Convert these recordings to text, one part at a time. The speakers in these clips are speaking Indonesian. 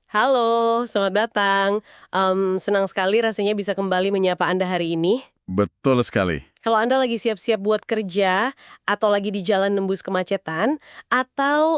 Halo, selamat datang. Senang sekali rasanya bisa kembali menyapa Anda hari ini. Betul sekali. Kalau Anda lagi siap-siap buat kerja, atau lagi di jalan nembus kemacetan, atau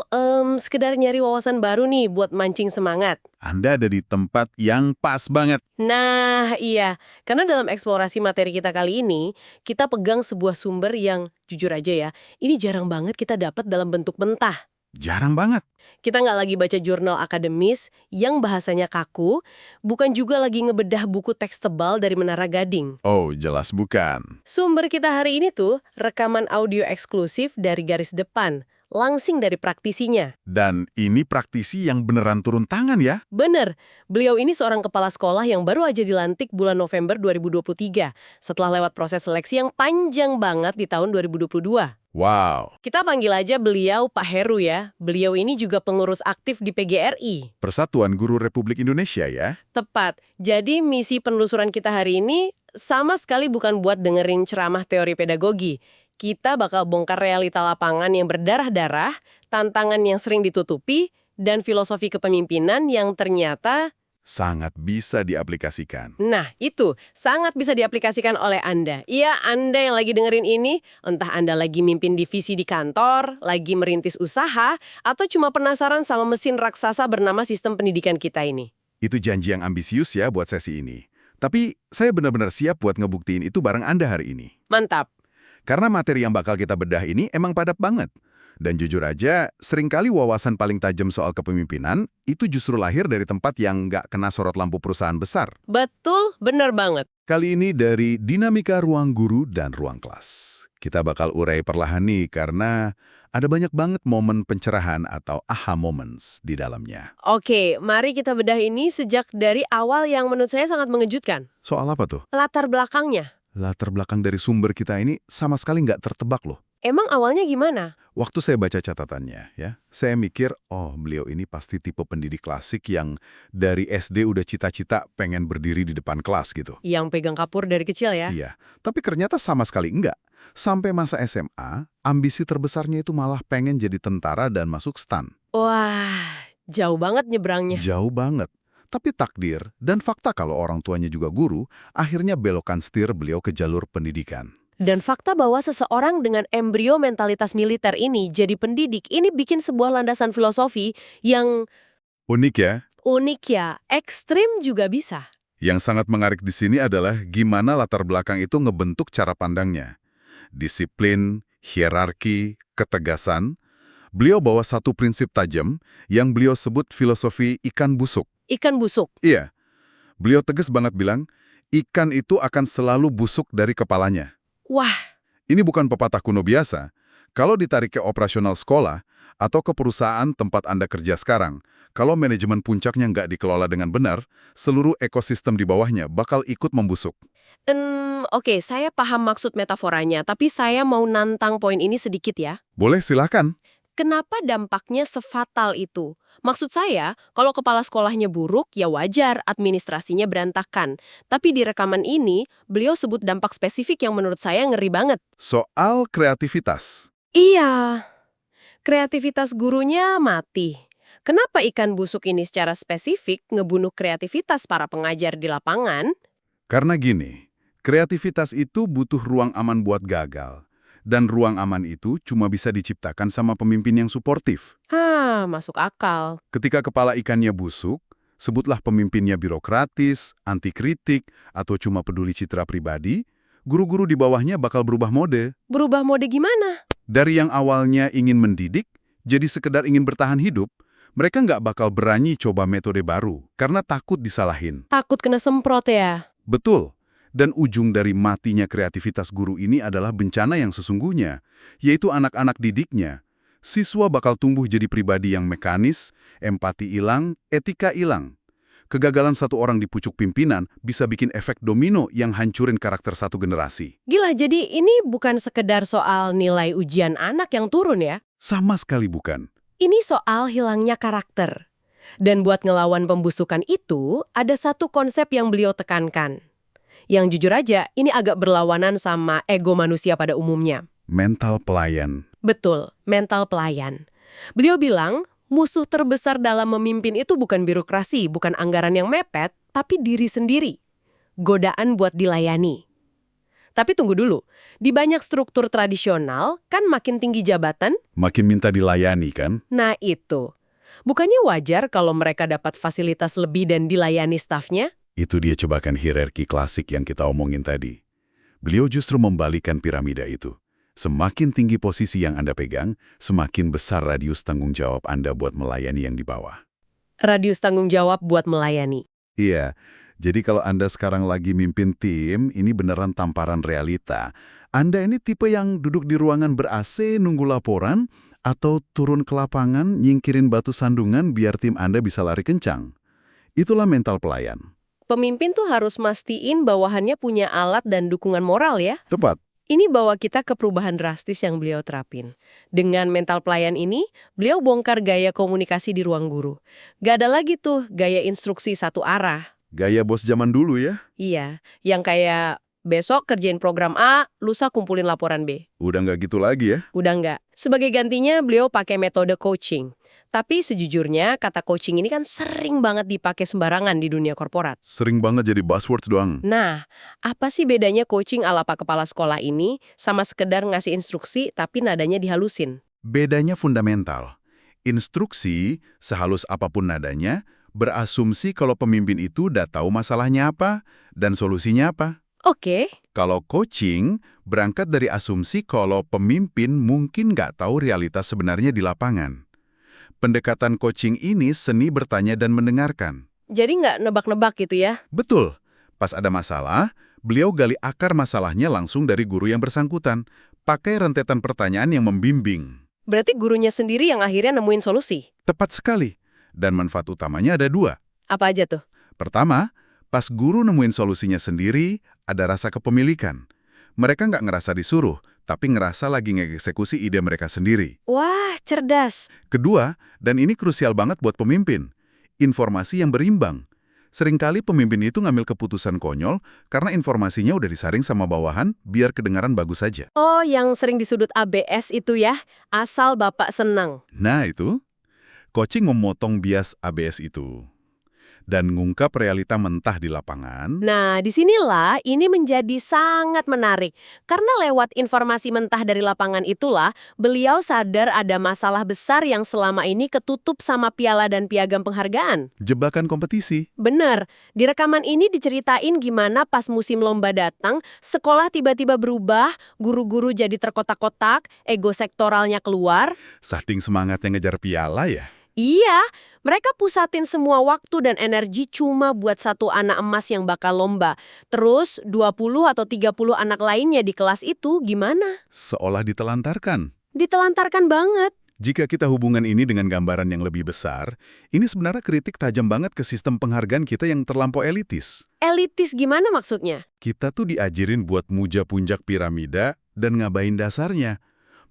sekedar nyari wawasan baru nih buat mancing semangat. Anda ada di tempat yang pas banget. Nah, iya. Karena dalam eksplorasi materi kita kali ini, kita pegang sebuah sumber yang, jujur aja ya, ini jarang banget kita dapat dalam bentuk mentah. Jarang banget. Kita nggak lagi baca jurnal akademis yang bahasanya kaku, bukan juga lagi ngebedah buku teks tebal dari Menara Gading. Oh, jelas bukan. Sumber kita hari ini tuh rekaman audio eksklusif dari garis depan, langsing dari praktisinya. Dan ini praktisi yang beneran turun tangan ya. Bener, beliau ini seorang kepala sekolah yang baru aja dilantik bulan November 2023, setelah lewat proses seleksi yang panjang banget di tahun 2022. Wow. Kita panggil aja beliau Pak Heru ya. Beliau ini juga pengurus aktif di PGRI. Persatuan Guru Republik Indonesia ya. Tepat. Jadi misi penelusuran kita hari ini sama sekali bukan buat dengerin ceramah teori pedagogi. Kita bakal bongkar realita lapangan yang berdarah-darah, tantangan yang sering ditutupi, dan filosofi kepemimpinan yang ternyata, Sangat bisa diaplikasikan. nah itu, sangat bisa diaplikasikan oleh Anda. Iya, Anda yang lagi dengerin ini, entah Anda lagi mimpin divisi di kantor, lagi merintis usaha, atau cuma penasaran sama mesin raksasa bernama sistem pendidikan kita ini. Itu janji yang ambisius ya buat sesi ini. Tapi saya benar-benar siap buat ngebuktiin itu bareng Anda hari ini. Mantap. Karena materi yang bakal kita bedah ini emang padat banget. Dan jujur aja, seringkali wawasan paling tajam soal kepemimpinan itu justru lahir dari tempat yang nggak kena sorot lampu perusahaan besar. Betul, bener banget. Kali ini dari dinamika ruang guru dan ruang kelas. Kita bakal urai perlahan nih karena ada banyak banget momen pencerahan atau aha moments di dalamnya. Oke, mari kita bedah ini sejak dari awal yang menurut saya sangat mengejutkan. Soal apa tuh? Latar belakangnya. Latar belakang dari sumber kita ini sama sekali nggak tertebak loh. Emang awalnya gimana? Waktu saya baca catatannya, ya, saya mikir, oh beliau ini pasti tipe pendidik klasik yang dari SD udah cita-cita pengen berdiri di depan kelas gitu. Yang pegang kapur dari kecil ya? Iya, tapi ternyata sama sekali enggak. Sampai masa SMA, ambisi terbesarnya itu malah pengen jadi tentara dan masuk STAN. Wah, jauh banget nyebrangnya. Jauh banget. Tapi takdir dan fakta kalau orang tuanya juga guru, akhirnya belokkan setir beliau ke jalur pendidikan. Dan fakta bahwa seseorang dengan embrio mentalitas militer ini jadi pendidik, ini bikin sebuah landasan filosofi yang Unik ya? unik ya, ekstrim juga bisa. Yang sangat menarik di sini adalah gimana latar belakang itu ngebentuk cara pandangnya. Disiplin, hierarki, ketegasan. Beliau bawa satu prinsip tajam yang beliau sebut filosofi ikan busuk. Ikan busuk. Iya, beliau tegas banget bilang, ikan itu akan selalu busuk dari kepalanya. Wah, Ini bukan pepatah kuno biasa. Kalau ditarik ke operasional sekolah atau ke perusahaan tempat Anda kerja sekarang, kalau manajemen puncaknya nggak dikelola dengan benar, seluruh ekosistem di bawahnya bakal ikut membusuk. oke, saya paham maksud metaforanya, tapi saya mau nantang poin ini sedikit ya. Boleh silakan. Kenapa dampaknya sefatal itu? Maksud saya, kalau kepala sekolahnya buruk, ya wajar administrasinya berantakan. Tapi di rekaman ini, beliau sebut dampak spesifik yang menurut saya ngeri banget. Soal kreativitas. Iya, kreativitas gurunya mati. Kenapa ikan busuk ini secara spesifik ngebunuh kreativitas para pengajar di lapangan? Karena gini, kreativitas itu butuh ruang aman buat gagal. Dan ruang aman itu cuma bisa diciptakan sama pemimpin yang suportif. Masuk akal. Ketika kepala ikannya busuk, sebutlah pemimpinnya birokratis, anti kritik, atau cuma peduli citra pribadi, guru-guru di bawahnya bakal berubah mode. Berubah mode gimana? Dari yang awalnya ingin mendidik, jadi sekedar ingin bertahan hidup, mereka nggak bakal berani coba metode baru, karena takut disalahin. Takut kena semprot ya? Betul. Dan ujung dari matinya kreativitas guru ini adalah bencana yang sesungguhnya, yaitu anak-anak didiknya. Siswa bakal tumbuh jadi pribadi yang mekanis, empati hilang, etika hilang. Kegagalan satu orang di pucuk pimpinan bisa bikin efek domino yang hancurin karakter satu generasi. Gila, jadi ini bukan sekedar soal nilai ujian anak yang turun ya? Sama sekali bukan. Ini soal hilangnya karakter. Dan buat ngelawan pembusukan itu, ada satu konsep yang beliau tekankan. Yang jujur aja, ini agak berlawanan sama ego manusia pada umumnya. Mental pelayan. Betul, mental pelayan. Beliau bilang, Musuh terbesar dalam memimpin itu bukan birokrasi, bukan anggaran yang mepet, tapi diri sendiri. Godaan buat dilayani. Tapi tunggu dulu, di banyak struktur tradisional, kan makin tinggi jabatan? Makin minta dilayani kan? Nah itu. Bukannya wajar kalau mereka dapat fasilitas lebih dan dilayani stafnya? Itu dia cobakan hierarki klasik yang kita omongin tadi. Beliau justru membalikan piramida itu. Semakin tinggi posisi yang Anda pegang, semakin besar radius tanggung jawab Anda buat melayani yang di bawah. Radius tanggung jawab buat melayani. Iya, jadi kalau Anda sekarang lagi mimpin tim, ini beneran tamparan realita. Anda ini tipe yang duduk di ruangan ber-AC nunggu laporan, atau turun ke lapangan nyingkirin batu sandungan biar tim Anda bisa lari kencang. Itulah mental pelayan. Pemimpin tuh harus mastiin bawahannya punya alat dan dukungan moral ya. Tepat. Ini bawa kita ke perubahan drastis yang beliau terapin. Dengan mental pelayan ini, beliau bongkar gaya komunikasi di ruang guru. Gak ada lagi tuh gaya instruksi satu arah. Gaya bos zaman dulu ya. Iya, yang kayak besok kerjain program A, lusa kumpulin laporan B. Udah nggak gitu lagi ya. Udah nggak. Sebagai gantinya, beliau pakai metode coaching. Tapi sejujurnya, kata coaching ini kan sering banget dipakai sembarangan di dunia korporat. Sering banget jadi buzzwords doang. Nah, apa sih bedanya coaching ala Pak Kepala Sekolah ini sama sekedar ngasih instruksi tapi nadanya dihalusin? Bedanya fundamental. Instruksi, sehalus apapun nadanya, berasumsi kalau pemimpin itu udah tahu masalahnya apa dan solusinya apa. Oke, Kalau coaching, berangkat dari asumsi kalau pemimpin mungkin nggak tahu realitas sebenarnya di lapangan. Pendekatan coaching ini seni bertanya dan mendengarkan. jadi nggak nebak-nebak gitu ya? Betul. Pas ada masalah, beliau gali akar masalahnya langsung dari guru yang bersangkutan, pakai rentetan pertanyaan yang membimbing. Berarti gurunya sendiri yang akhirnya nemuin solusi. Tepat sekali. Dan manfaat utamanya ada dua. Apa aja tuh? Pertama, pas guru nemuin solusinya sendiri, ada rasa kepemilikan. Mereka nggak ngerasa disuruh, tapi ngerasa lagi ngeksekusi ide mereka sendiri. Wah, cerdas. Kedua, dan ini krusial banget buat pemimpin, informasi yang berimbang. Seringkali pemimpin itu ngambil keputusan konyol karena informasinya udah disaring sama bawahan biar kedengaran bagus saja. Oh, yang sering disudut ABS itu ya, asal Bapak senang. Nah itu, coaching memotong bias ABS itu. Dan ngungkap realita mentah di lapangan. Nah, disinilah ini menjadi sangat menarik. Karena lewat informasi mentah dari lapangan itulah, beliau sadar ada masalah besar yang selama ini ketutup sama piala dan piagam penghargaan. Jebakan kompetisi. Benar, di rekaman ini diceritain gimana pas musim lomba datang, sekolah tiba-tiba berubah, guru-guru jadi terkotak-kotak, ego sektoralnya keluar. Saking semangatnya ngejar piala ya. Iya, mereka pusatin semua waktu dan energi cuma buat satu anak emas yang bakal lomba. Terus 20 atau 30 anak lainnya di kelas itu gimana? Seolah ditelantarkan. Ditelantarkan banget. Jika kita hubungan ini dengan gambaran yang lebih besar, ini sebenarnya kritik tajam banget ke sistem penghargaan kita yang terlampau elitis. Elitis gimana maksudnya? Kita tuh diajarin buat muja puncak piramida dan ngabain dasarnya.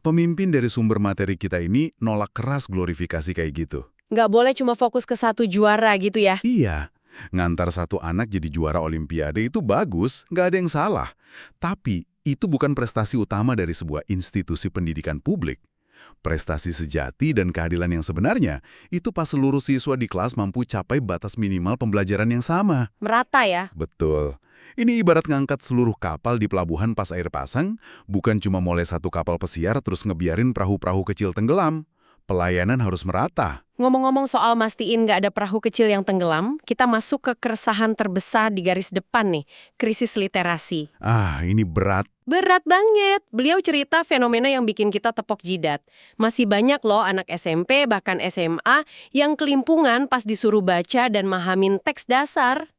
Pemimpin dari sumber materi kita ini nolak keras glorifikasi kayak gitu. Nggak boleh cuma fokus ke satu juara gitu ya? Iya, ngantar satu anak jadi juara olimpiade itu bagus, nggak ada yang salah. Tapi itu bukan prestasi utama dari sebuah institusi pendidikan publik. Prestasi sejati dan keadilan yang sebenarnya itu pas seluruh siswa di kelas mampu capai batas minimal pembelajaran yang sama. Merata ya? Betul. Ini ibarat ngangkat seluruh kapal di pelabuhan pas air pasang, bukan cuma mulai satu kapal pesiar terus ngebiarin perahu-perahu kecil tenggelam. Pelayanan harus merata. Ngomong-ngomong soal mastiin nggak ada perahu kecil yang tenggelam, kita masuk ke keresahan terbesar di garis depan nih, krisis literasi. Ah, ini berat. Berat banget. Beliau cerita fenomena yang bikin kita tepok jidat. Masih banyak loh anak SMP bahkan SMA yang kelimpungan pas disuruh baca dan mahamin teks dasar.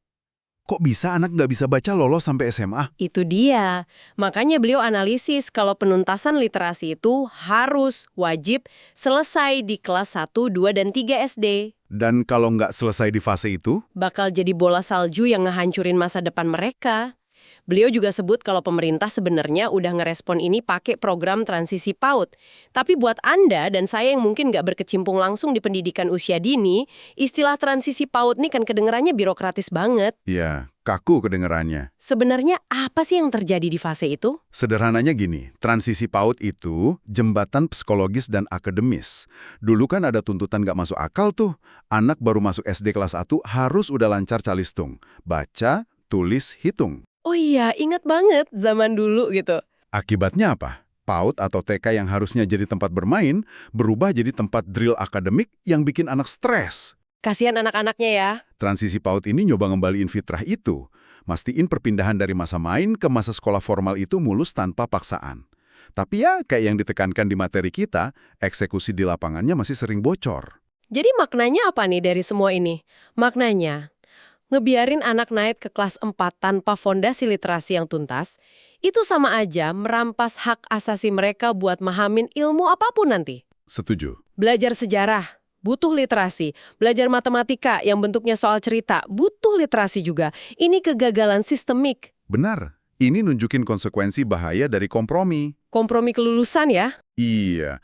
Kok bisa anak nggak bisa baca lolos sampai SMA? Itu dia. Makanya beliau analisis kalau penuntasan literasi itu harus, wajib, selesai di kelas 1, 2, dan 3 SD. Dan kalau nggak selesai di fase itu? Bakal jadi bola salju yang ngehancurin masa depan mereka. Beliau juga sebut kalau pemerintah sebenarnya udah ngerespon ini pakai program transisi PAUD. Tapi buat Anda dan saya yang mungkin nggak berkecimpung langsung di pendidikan usia dini, istilah transisi PAUD ini kan kedengerannya birokratis banget. Ya, Kaku kedengarannya. Sebenarnya apa sih yang terjadi di fase itu? Sederhananya gini, transisi PAUD itu jembatan psikologis dan akademis. Dulu kan ada tuntutan nggak masuk akal tuh. Anak baru masuk SD kelas 1 harus udah lancar calistung. Baca, tulis, hitung. Oh iya, ingat banget zaman dulu gitu. Akibatnya apa? PAUD atau TK yang harusnya jadi tempat bermain, berubah jadi tempat drill akademik yang bikin anak stres. Kasihan anak-anaknya ya. Transisi PAUD ini nyoba ngembaliin fitrah itu. Mastiin perpindahan dari masa main ke masa sekolah formal itu mulus tanpa paksaan. Tapi ya, kayak yang ditekankan di materi kita, eksekusi di lapangannya masih sering bocor. Jadi maknanya apa nih dari semua ini? Maknanya, ngebiarin anak naik ke kelas 4 tanpa fondasi literasi yang tuntas, itu sama aja merampas hak asasi mereka buat mahamin ilmu apapun nanti. Setuju. Belajar sejarah, butuh literasi. Belajar matematika yang bentuknya soal cerita, butuh literasi juga. Ini kegagalan sistemik. Benar. Ini nunjukin konsekuensi bahaya dari kompromi. Kompromi kelulusan ya. Iya.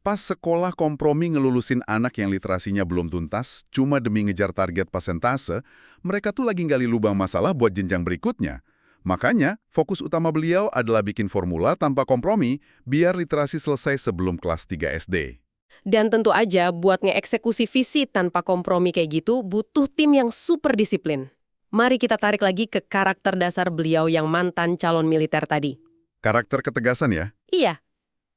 Pas sekolah kompromi ngelulusin anak yang literasinya belum tuntas, cuma demi ngejar target persentase, mereka tuh lagi gali lubang masalah buat jenjang berikutnya. Makanya, fokus utama beliau adalah bikin formula tanpa kompromi, biar literasi selesai sebelum kelas 3 SD. Dan tentu aja buat ngeeksekusi visi tanpa kompromi kayak gitu butuh tim yang super disiplin. Mari kita tarik lagi ke karakter dasar beliau yang mantan calon militer tadi. Karakter ketegasan ya? Iya.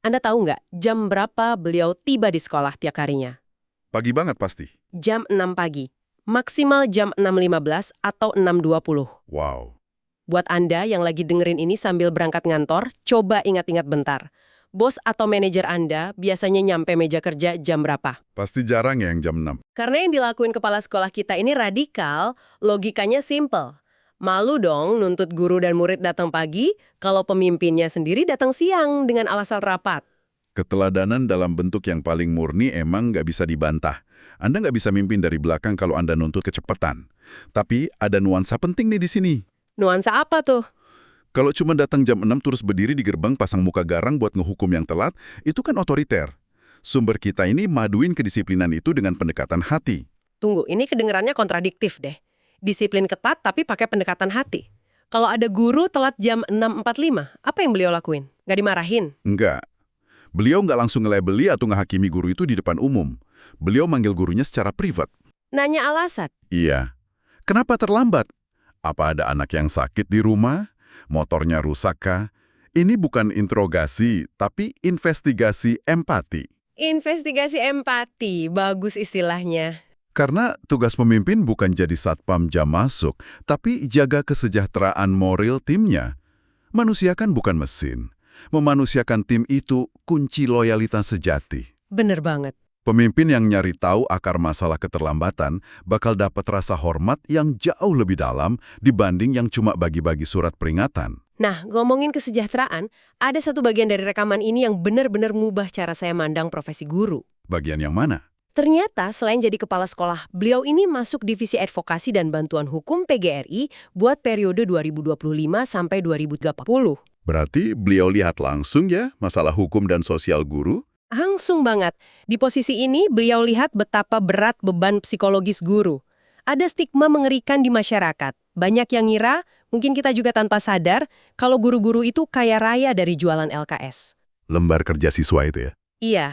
Anda tahu nggak jam berapa beliau tiba di sekolah tiap harinya? Pagi banget pasti. Jam 6 pagi. Maksimal jam 6.15 atau 6.20. Wow. Buat Anda yang lagi dengerin ini sambil berangkat ngantor, coba ingat-ingat bentar. Bos atau manajer Anda biasanya nyampe meja kerja jam berapa? Pasti jarang ya yang jam 6. Karena yang dilakuin kepala sekolah kita ini radikal, logikanya simple. Malu dong nuntut guru dan murid datang pagi, kalau pemimpinnya sendiri datang siang dengan alasan rapat. Keteladanan dalam bentuk yang paling murni emang nggak bisa dibantah. Anda nggak bisa mimpin dari belakang kalau Anda nuntut kecepatan. Tapi ada nuansa penting nih di sini. Nuansa apa tuh? Kalau cuma datang jam 6 terus berdiri di gerbang pasang muka garang buat ngehukum yang telat, itu kan otoriter. Sumber kita ini maduin kedisiplinan itu dengan pendekatan hati. Tunggu, ini kedengerannya kontradiktif deh. Disiplin ketat tapi pakai pendekatan hati. Kalau ada guru telat jam 6.45, apa yang beliau lakuin? Nggak dimarahin? Enggak. Beliau nggak langsung ngelabeli atau ngehakimi guru itu di depan umum. Beliau manggil gurunya secara privat. Nanya alasan? Iya. Kenapa terlambat? Apa ada anak yang sakit di rumah? Motornya rusak kah? Ini bukan interogasi, tapi investigasi empati. Investigasi empati, bagus istilahnya. Karena tugas pemimpin bukan jadi satpam jam masuk, tapi jaga kesejahteraan moral timnya. Manusia kan bukan mesin. Memanusiakan tim itu kunci loyalitas sejati. Bener banget. Pemimpin yang nyari tahu akar masalah keterlambatan bakal dapat rasa hormat yang jauh lebih dalam dibanding yang cuma bagi-bagi surat peringatan. Nah, ngomongin kesejahteraan, ada satu bagian dari rekaman ini yang benar-benar ngubah cara saya mandang profesi guru. Bagian yang mana? Ternyata, selain jadi kepala sekolah, beliau ini masuk Divisi Advokasi dan Bantuan Hukum PGRI buat periode 2025 sampai 2030. Berarti beliau lihat langsung ya masalah hukum dan sosial guru? Langsung banget. Di posisi ini, beliau lihat betapa berat beban psikologis guru. Ada stigma mengerikan di masyarakat. Banyak yang ngira, mungkin kita juga tanpa sadar, kalau guru-guru itu kaya raya dari jualan LKS. Lembar kerja siswa itu ya? Iya.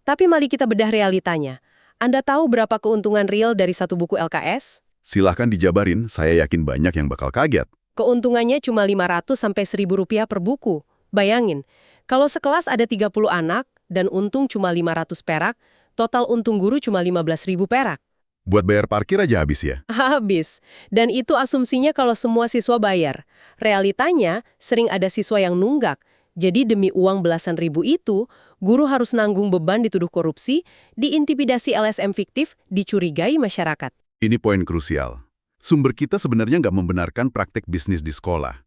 Tapi mari kita bedah realitanya. Anda tahu berapa keuntungan real dari satu buku LKS? Silahkan dijabarin, saya yakin banyak yang bakal kaget. Keuntungannya cuma 500 sampai 1.000 rupiah per buku. Bayangin, kalau sekelas ada 30 anak dan untung cuma 500 perak, total untung guru cuma 15.000 perak. Buat bayar parkir aja habis ya? Habis. Dan itu asumsinya kalau semua siswa bayar. Realitanya, sering ada siswa yang nunggak. Jadi demi uang belasan ribu itu, guru harus nanggung beban dituduh korupsi, diintimidasi LSM fiktif, dicurigai masyarakat. Ini poin krusial. Sumber kita sebenarnya nggak membenarkan praktek bisnis di sekolah.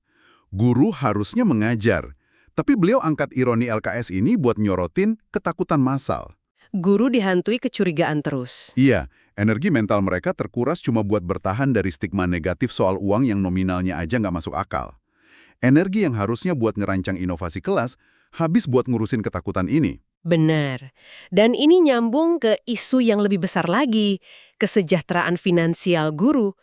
Guru harusnya mengajar, tapi beliau angkat ironi LKS ini buat nyorotin ketakutan massal. Guru dihantui kecurigaan terus. Iya, energi mental mereka terkuras cuma buat bertahan dari stigma negatif soal uang yang nominalnya aja nggak masuk akal. Energi yang harusnya buat ngerancang inovasi kelas, habis buat ngurusin ketakutan ini. Benar. Dan ini nyambung ke isu yang lebih besar lagi, kesejahteraan finansial guru.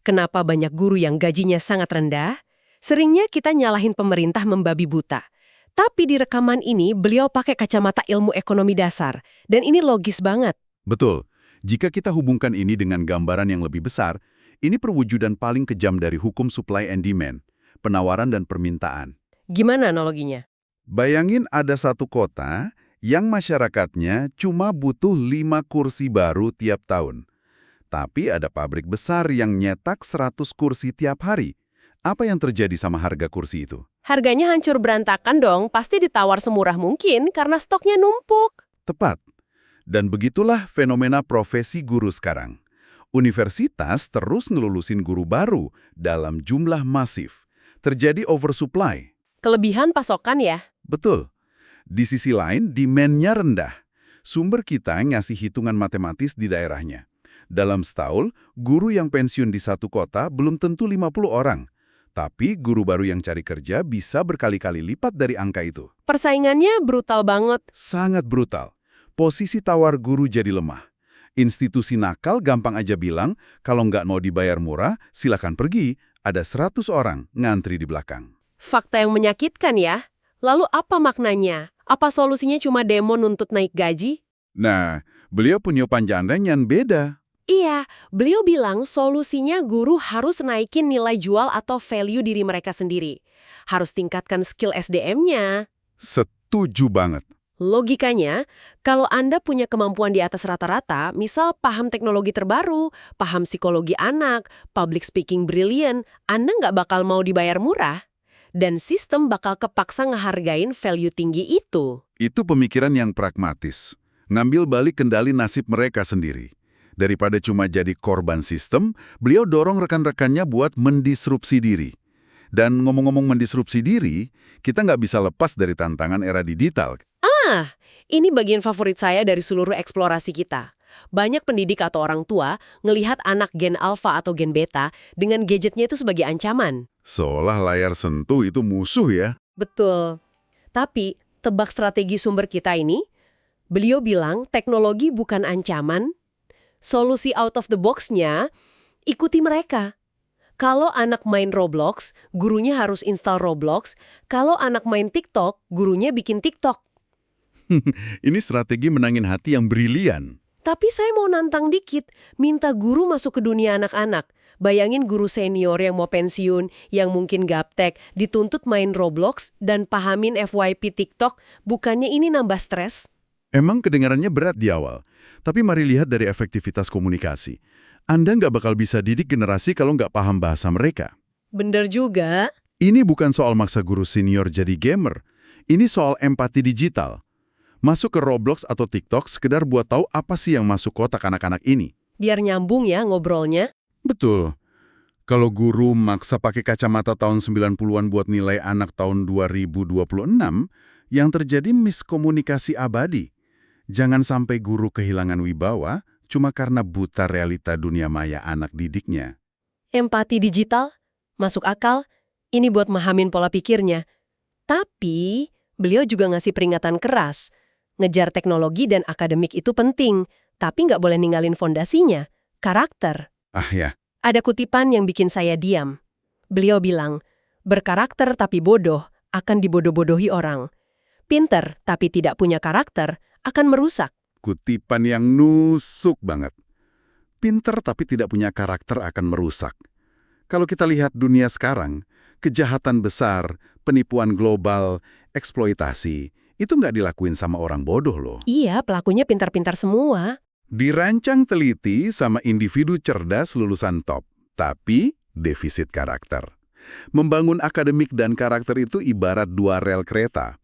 Kenapa banyak guru yang gajinya sangat rendah? Seringnya kita nyalahin pemerintah membabi buta. Tapi di rekaman ini beliau pakai kacamata ilmu ekonomi dasar. Dan ini logis banget. Betul. Jika kita hubungkan ini dengan gambaran yang lebih besar, ini perwujudan paling kejam dari hukum supply and demand, penawaran dan permintaan. Gimana analoginya? Bayangin ada satu kota yang masyarakatnya cuma butuh 5 kursi baru tiap tahun. Tapi ada pabrik besar yang nyetak 100 kursi tiap hari. Apa yang terjadi sama harga kursi itu? Harganya hancur berantakan dong, pasti ditawar semurah mungkin karena stoknya numpuk. Tepat. Dan begitulah fenomena profesi guru sekarang. Universitas terus ngelulusin guru baru dalam jumlah masif. Terjadi oversupply. Kelebihan pasokan ya? Betul. Di sisi lain, demand-nya rendah. Sumber kita ngasih hitungan matematis di daerahnya. Dalam setahun, guru yang pensiun di satu kota belum tentu 50 orang. Tapi guru baru yang cari kerja bisa berkali-kali lipat dari angka itu. Persaingannya brutal banget. Sangat brutal. Posisi tawar guru jadi lemah. Institusi nakal gampang aja bilang, kalau nggak mau dibayar murah, silakan pergi. Ada 100 orang ngantri di belakang. Fakta yang menyakitkan ya. Lalu apa maknanya? Apa solusinya cuma demo nuntut naik gaji? Nah, beliau punya pandangan yang beda. Iya, beliau bilang solusinya guru harus naikin nilai jual atau value diri mereka sendiri. Harus tingkatkan skill SDM-nya. Setuju banget. Logikanya, kalau Anda punya kemampuan di atas rata-rata, misal paham teknologi terbaru, paham psikologi anak, public speaking brilliant, Anda nggak bakal mau dibayar murah. Dan sistem bakal kepaksa ngehargain value tinggi itu. Itu pemikiran yang pragmatis. Ngambil balik kendali nasib mereka sendiri. Daripada cuma jadi korban sistem, beliau dorong rekan-rekannya buat mendisrupsi diri. Dan ngomong-ngomong mendisrupsi diri, kita nggak bisa lepas dari tantangan era digital. Ini bagian favorit saya dari seluruh eksplorasi kita. Banyak pendidik atau orang tua ngelihat anak gen alpha atau gen beta dengan gadgetnya itu sebagai ancaman. Seolah layar sentuh itu musuh ya. Betul. Tapi, tebak strategi sumber kita ini, beliau bilang teknologi bukan ancaman, solusi out of the box-nya, ikuti mereka. Kalau anak main Roblox, gurunya harus install Roblox. Kalau anak main TikTok, gurunya bikin TikTok. Ini strategi menangin hati yang brilian. Tapi saya mau nantang dikit, minta guru masuk ke dunia anak-anak. Bayangin guru senior yang mau pensiun, yang mungkin gaptek, dituntut main Roblox dan pahamin FYP TikTok, bukannya ini nambah stres? Emang kedengarannya berat di awal, tapi mari lihat dari efektivitas komunikasi. Anda nggak bakal bisa didik generasi kalau nggak paham bahasa mereka. Bener juga. Ini bukan soal maksa guru senior jadi gamer. Ini soal empati digital. Masuk ke Roblox atau TikTok sekedar buat tahu apa sih yang masuk kotak anak-anak ini. Biar nyambung ya ngobrolnya. Betul. Kalau guru maksa pakai kacamata tahun 90-an buat nilai anak tahun 2026, yang terjadi miskomunikasi abadi. Jangan sampai guru kehilangan wibawa cuma karena buta realita dunia maya anak didiknya. Empati digital, masuk akal, ini buat mahamin pola pikirnya. Tapi, beliau juga ngasih peringatan keras. Ngejar teknologi dan akademik itu penting, tapi nggak boleh ninggalin fondasinya, karakter. Ah ya, Ada kutipan yang bikin saya diam. Beliau bilang, berkarakter tapi bodoh akan dibodoh-bodohi orang. Pinter tapi tidak punya karakter akan merusak. kutipan yang nusuk banget. Pinter tapi tidak punya karakter akan merusak. Kalau kita lihat dunia sekarang, kejahatan besar, penipuan global, eksploitasi, itu nggak dilakuin sama orang bodoh loh. Iya, pelakunya pintar-pintar semua. Dirancang teliti sama individu cerdas lulusan top, tapi defisit karakter. Membangun akademik dan karakter itu ibarat dua rel kereta.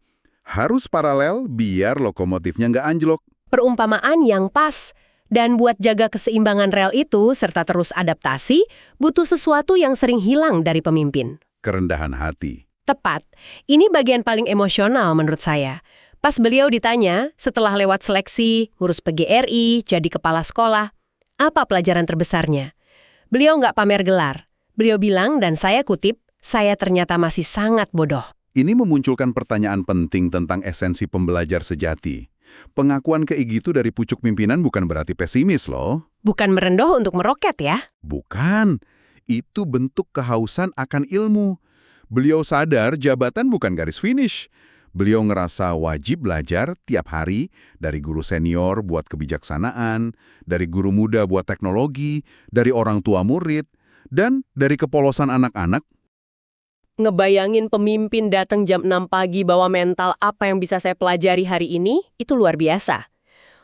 Harus paralel biar lokomotifnya nggak anjlok. Perumpamaan yang pas. Dan buat jaga keseimbangan rel itu serta terus adaptasi, butuh sesuatu yang sering hilang dari pemimpin. Kerendahan hati. Tepat. Ini bagian paling emosional menurut saya. Pas beliau ditanya, setelah lewat seleksi, ngurus PGRI, jadi kepala sekolah, apa pelajaran terbesarnya? Beliau nggak pamer gelar. Beliau bilang, dan saya kutip, saya ternyata masih sangat bodoh. Ini memunculkan pertanyaan penting tentang esensi pembelajar sejati. Pengakuan kayak gitu dari pucuk pimpinan bukan berarti pesimis loh. Bukan merendah untuk meroket ya. Bukan. Itu bentuk kehausan akan ilmu. Beliau sadar jabatan bukan garis finish. Beliau ngerasa wajib belajar tiap hari dari guru senior buat kebijaksanaan, dari guru muda buat teknologi, dari orang tua murid, dan dari kepolosan anak-anak. Ngebayangin pemimpin datang jam 6 pagi bawa mental apa yang bisa saya pelajari hari ini, itu luar biasa.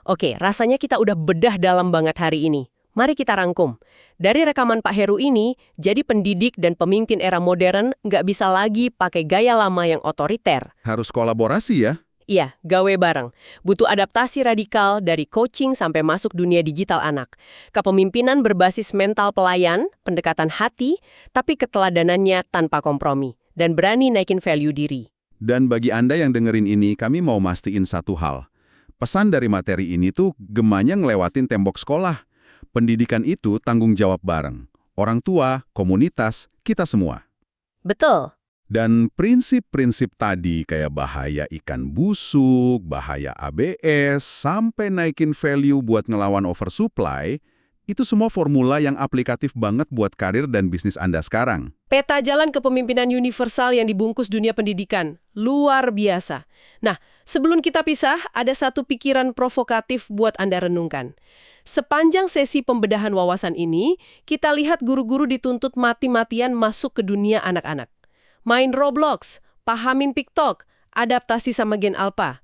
Oke, rasanya kita udah bedah dalam banget hari ini. Mari kita rangkum. Dari rekaman Pak Heru ini, jadi pendidik dan pemimpin era modern nggak bisa lagi pakai gaya lama yang otoriter. Harus kolaborasi ya. Iya, gawe bareng. Butuh adaptasi radikal dari coaching sampai masuk dunia digital anak. Kepemimpinan berbasis mental pelayan, pendekatan hati, tapi keteladanannya tanpa kompromi. Dan berani naikin value diri. Dan bagi Anda yang dengerin ini, kami mau mastiin satu hal. Pesan dari materi ini tuh gemanya ngelewatin tembok sekolah. Pendidikan itu tanggung jawab bareng. Orang tua, komunitas, kita semua. Betul. Dan prinsip-prinsip tadi kayak bahaya ikan busuk, bahaya ABS, sampai naikin value buat ngelawan oversupply, itu semua formula yang aplikatif banget buat karir dan bisnis Anda sekarang. Peta jalan kepemimpinan universal yang dibungkus dunia pendidikan. Luar biasa. Nah, sebelum kita pisah, ada satu pikiran provokatif buat Anda renungkan. Sepanjang sesi pembedahan wawasan ini, kita lihat guru-guru dituntut mati-matian masuk ke dunia anak-anak. Main Roblox, pahamin TikTok, adaptasi sama Gen Alpha.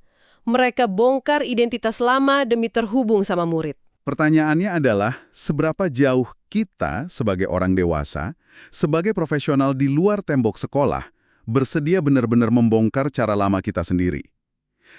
Mereka bongkar identitas lama demi terhubung sama murid. Pertanyaannya adalah, seberapa jauh kita sebagai orang dewasa, sebagai profesional di luar tembok sekolah, bersedia benar-benar membongkar cara lama kita sendiri?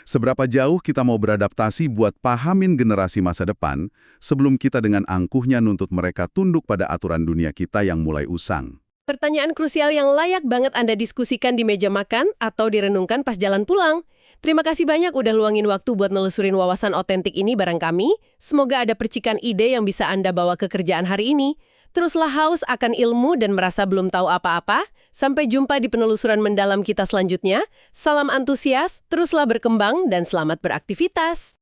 Seberapa jauh kita mau beradaptasi buat pahamin generasi masa depan, sebelum kita dengan angkuhnya nuntut mereka tunduk pada aturan dunia kita yang mulai usang? Pertanyaan krusial yang layak banget Anda diskusikan di meja makan atau direnungkan pas jalan pulang. Terima kasih banyak udah luangin waktu buat nelusurin wawasan otentik ini bareng kami. Semoga ada percikan ide yang bisa Anda bawa ke kerjaan hari ini. Teruslah haus akan ilmu dan merasa belum tahu apa-apa. Sampai jumpa di penelusuran mendalam kita selanjutnya. Salam antusias, teruslah berkembang, dan selamat beraktivitas.